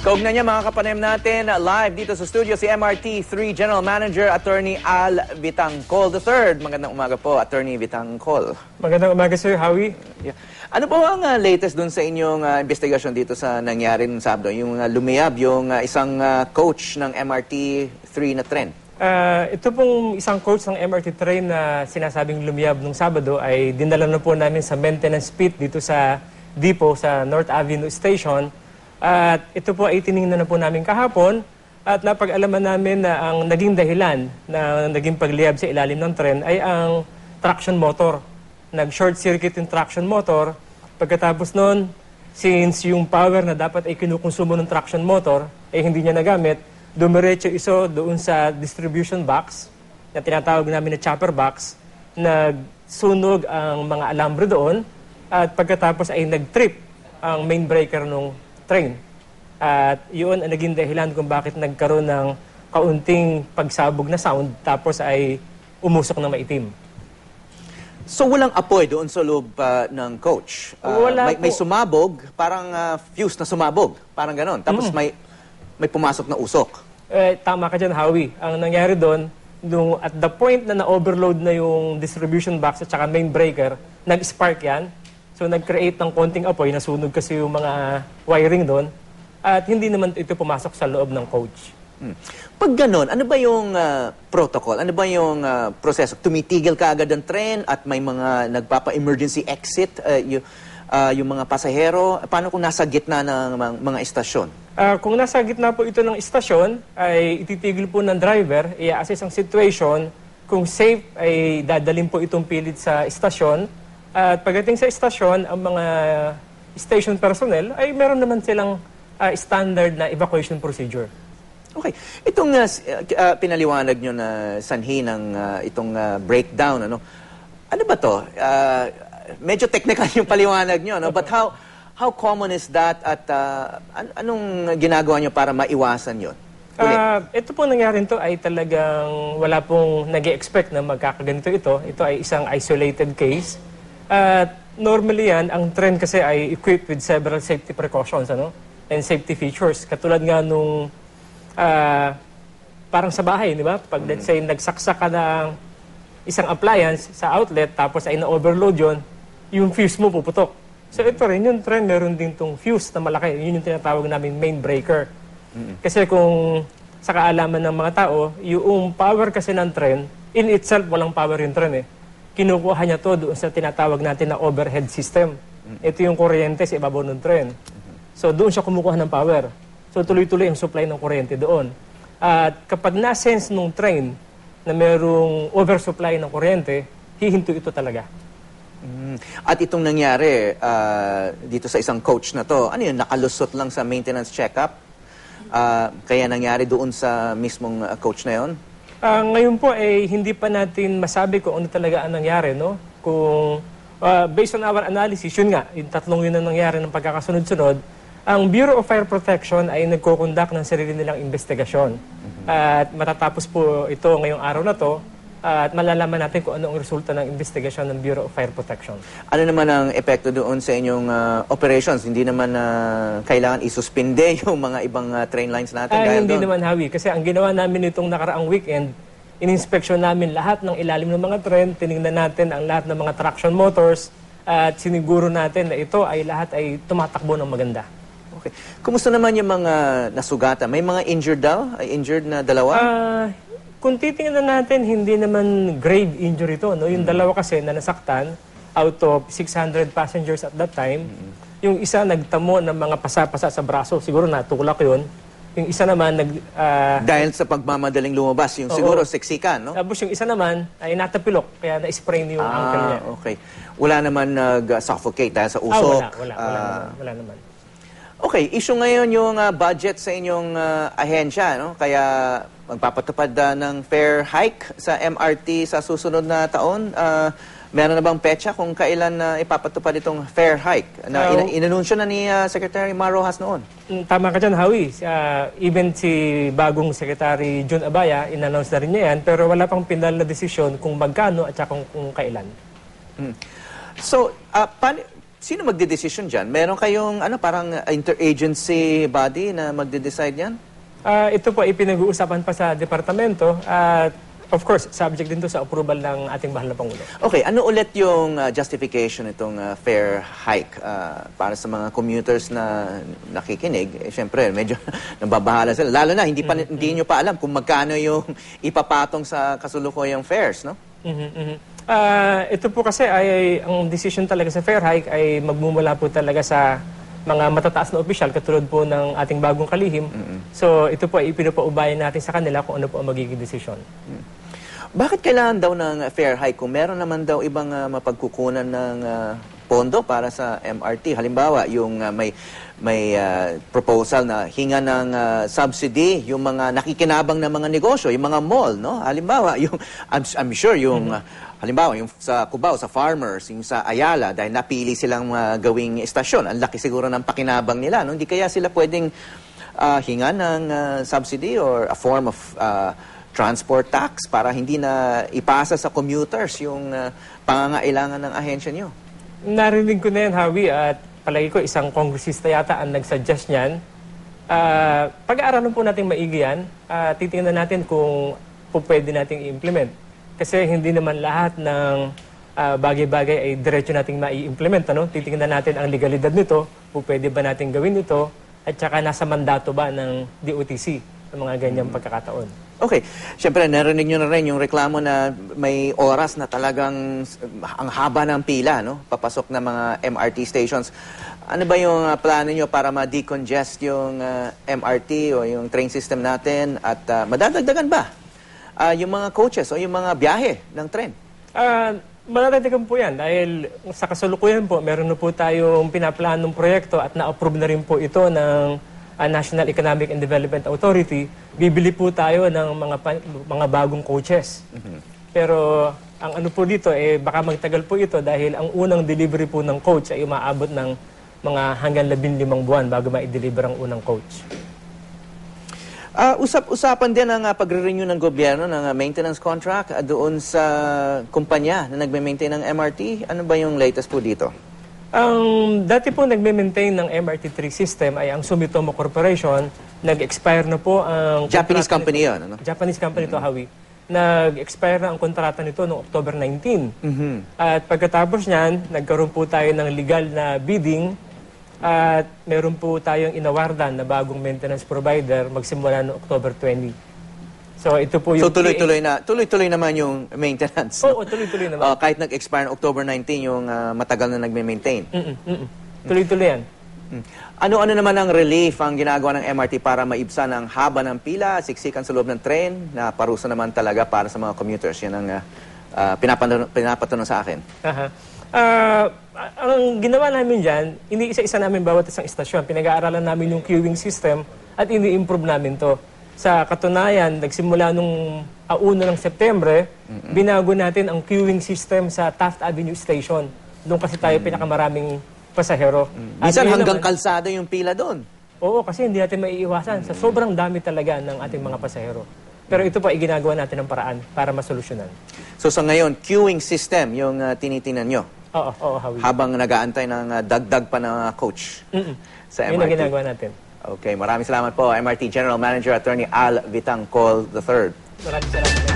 Kaugnay niya mga kapanayam natin, live dito sa studio si MRT3 General Manager Attorney Al Vitangcol III. Magandang umaga po, Attorney Vitangcol. Magandang umaga, Sir Howie. Yeah. Ano po ang latest dun sa inyong investigasyon dito sa nangyari ng Sabado? Yung lumiyab, yung isang coach ng MRT3 na tren. Ito pong isang coach ng MRT train na sinasabing lumiyab nung Sabado ay dinala na po namin sa maintenance pit dito sa depot sa North Avenue Station. At ito po ay tiningnan na po namin kahapon at napag-alaman namin na ang naging dahilan na naging pagliyab sa ilalim ng tren ay ang traction motor. Nag-short circuit yung traction motor. Pagkatapos nun, since yung power na dapat ay kinukonsumo ng traction motor ay hindi niya nagamit, dumiretso iso doon sa distribution box na tinatawag namin na chopper box. Nagsunog ang mga alambre doon at pagkatapos ay nag-trip ang main breaker ng train. At yun ang naging dahilan kung bakit nagkaroon ng kaunting pagsabog na sound tapos ay umusok ng maitim. So walang apoy doon sa loob ng coach? May sumabog, parang fuse na sumabog, parang ganon. Tapos may pumasok na usok. Tama ka dyan, Howie. Ang nangyari doon, at the point na na-overload na yung distribution box at saka main breaker, nag-spark yan. So, nag-create ng konting apoy, nasunog kasi yung mga wiring doon. At hindi naman ito pumasok sa loob ng coach. Pag ganon, ano ba yung protocol? Ano ba yung proseso? Tumitigil ka agad ang tren at may mga nagpapa-emergency exit yung mga pasahero? Paano kung nasa gitna ng mga istasyon? Kung nasa gitna po ito ng istasyon, ay ititigil po ng driver, i-assess ang situation. Kung safe, ay dadalhin po itong pilit sa istasyon. At pagdating sa istasyon, ang mga station personnel ay meron naman silang standard na evacuation procedure. Okay. Itong pinaliwanag nyo na sanhi ng itong breakdown, ano ba to? Medyo technical yung paliwanag nyo, no? But how common is that at anong ginagawa nyo para maiwasan yun? Ito po nangyari to ay talagang wala pong nag-expect na magkakaganito ito. Ito ay isang isolated case. Normally yan, ang tren kasi ay equipped with several safety precautions and safety features. Katulad nga nung parang sa bahay, di ba? Pag let's say nagsaksak ka ng isang appliance sa outlet tapos ay na-overload yon, yung fuse mo puputok. So ito rin, yung tren meron din tong fuse na malaki. Yun yung tinatawag namin main breaker. Kasi kung sa kaalaman ng mga tao, yung power kasi ng tren, in itself walang power yung tren eh. Kinukuha niya to doon sa tinatawag natin na overhead system. Ito yung kuryente sa ibabaw ng tren. So doon siya kumukuha ng power. So tuloy-tuloy ang supply ng kuryente doon. At kapag na-sense ng train na merong oversupply ng kuryente, hihinto ito talaga. At itong nangyari dito sa isang coach na to, ano yun, nakalusot lang sa maintenance check-up? Kaya nangyari doon sa mismong coach na yon? Ngayon po ay hindi pa natin masabi kung ano talaga ang nangyari, no? Kung based on our analysis, yun nga, yung tatlong yun ang nangyari ng pagkakasunod-sunod, ang Bureau of Fire Protection ay nagko-conduct ng sarili nilang investigasyon. At matatapos po ito ngayong araw na to, at malalaman natin kung ano ang resulta ng investigasyon ng Bureau of Fire Protection. Ano naman ang epekto doon sa inyong operations? Hindi naman kailangan isuspinde yung mga ibang train lines natin? Hindi naman, Howie. Kasi ang ginawa namin itong nakaraang weekend, in-inspection namin lahat ng ilalim ng mga tren, tinignan natin ang lahat ng mga traction motors, at siniguro natin na ito ay lahat ay tumatakbo ng maganda. Okay. Kumusta naman yung mga nasugatan? May mga injured daw? Ay injured na dalawa? Kung titingnan natin, hindi naman grave injury ito. No? Yung dalawa kasi na nasaktan, out of 600 passengers at that time, yung isa nagtamo ng mga pasa-pasa sa braso. Siguro natulak yun. Yung isa naman dahil sa pagmamadaling lumabas, yung siguro seksikan, no? Tapos yung isa naman ay natapilok, kaya na-sprain yung ankle niya. Okay. Wala naman nag-suffocate dahil sa usok? Wala naman. Okay, issue ngayon yung budget sa inyong ahensya, no? Kaya magpapatupad ng fare hike sa MRT sa susunod na taon. Meron na bang petsa kung kailan ipapatupad itong fare hike? Inanunsyo na ni Secretary Mar Rojas noon. Tama ka dyan, Howie. Even si bagong Secretary Jun Abaya, in-announce na rin niya yan, pero wala pang final na desisyon kung magkano at saka kung kailan. So, Sino magdedesisyon dyan? Meron kayong parang interagency body na magde-decide yan? Ito po ay pinag-uusapan pa sa departamento at of course, subject din to sa approval ng ating mahal na Pangulo. Okay, ano ulit yung justification itong fare hike para sa mga commuters na nakikinig? Siyempre, medyo nababahala sila. Lalo na, hindi nyo pa alam kung magkano yung ipapatong sa kasulukuyang fares, no? Ito po kasi ay ang decision talaga sa fare hike ay magmumula po talaga sa mga matataas na opisyal katulad po ng ating bagong kalihim. So ito po ay ipinapaubayan natin sa kanila kung ano po ang magiging desisyon. Bakit kailangan daw ng fare hike kung meron naman daw ibang mapagkukunan ng pondo para sa MRT? Halimbawa, yung may proposal na hinga ng subsidy yung mga nakikinabang na mga negosyo, yung mga mall, no? Halimbawa, yung I'm sure yung halimbawa, yung sa Cubao, sa farmers, yung sa Ayala, dahil napili silang gawing estasyon, ang laki siguro ng pakinabang nila, no? Hindi kaya sila pwedeng hinga ng subsidy or a form of transport tax para hindi na ipasa sa commuters yung pangangailangan ng ahensya nyo? Narinig ko na yan, Howie, at palagi ko isang kongresista yata ang nagsuggest niyan. Pag-aaralan po natin maigi yan, titingnan natin kung pwede nating i-implement. Kasi hindi naman lahat ng bagay-bagay ay diretso nating mai-implement. Ano? Titingnan natin ang legalidad nito, kung pwede ba natin gawin ito, at saka nasa mandato ba ng DOTC ng mga ganyang pagkakataon. Okay. Siyempre, narinig nyo na rin yung reklamo na may oras na talagang ang haba ng pila, no? Papasok na mga MRT stations. Ano ba yung plano nyo para ma-decongest yung MRT o yung train system natin at madadagdagan ba yung mga coaches o yung mga biyahe ng tren? Madadagdagan po yan dahil sa kasalukuyan po, meron na po tayong pinaplanong proyekto at na-approve na rin po ito ng National Economic and Development Authority. Bibili po tayo ng mga bagong coaches. Pero ang ano po dito, baka magtagal po ito dahil ang unang delivery po ng coach ay umaabot ng mga hanggang 15 buwan bago ma-deliver ang unang coach. Usapan din ang pagre-renew ng gobyerno ng maintenance contract doon sa kumpanya na nagme-maintain ng MRT. Ano ba yung latest po dito? Ang dati po nagme-maintain ng MRT3 system ay ang Sumitomo Corporation. Nag-expire na po ang Japanese company yun, ano? Japanese company to, Howie. Nag-expire na ang kontrata nito noong October 19. At pagkatapos niyan, nagkaroon po tayo ng legal na bidding at meron po tayong inawardan na bagong maintenance provider magsimula noong October 20. So ito po yung tuloy-tuloy naman yung maintenance. Oo, tuloy-tuloy naman. Kahit nag-expire ng October 19 yung matagal na nagme-maintain. Tuloy-tuloy yan. Ano-ano naman ang relief ang ginagawa ng MRT para maibsan ang haba ng pila, siksikan sa loob ng tren, na parusa naman talaga para sa mga commuters? Yan ang pinapatanong sa akin. Ang ginawa namin dyan, hindi isa-isa namin bawat isang istasyon. Pinag-aaralan namin yung queuing system at ini-improve namin to. Sa katunayan, nagsimula nung 1 ng Setyembre, binago natin ang queuing system sa Taft Avenue Station. Doon kasi tayo pinakamaraming pasahero. Minsan hanggang kalsada yung pila doon. Oo, kasi hindi natin maiiwasan. Sa sobrang dami talaga ng ating mga pasahero. Pero ito pa, iginagawa natin ng paraan para masolusyonan. So sa ngayon, queuing system yung tinitingnan nyo? Oo, Howie. Habang nag-aantay ng dagdag pa na coach sa MRT? Yun ang ginagawa natin. Okay, maraming salamat po, MRT General Manager Attorney Al Vitangcol III. Maraming salamat.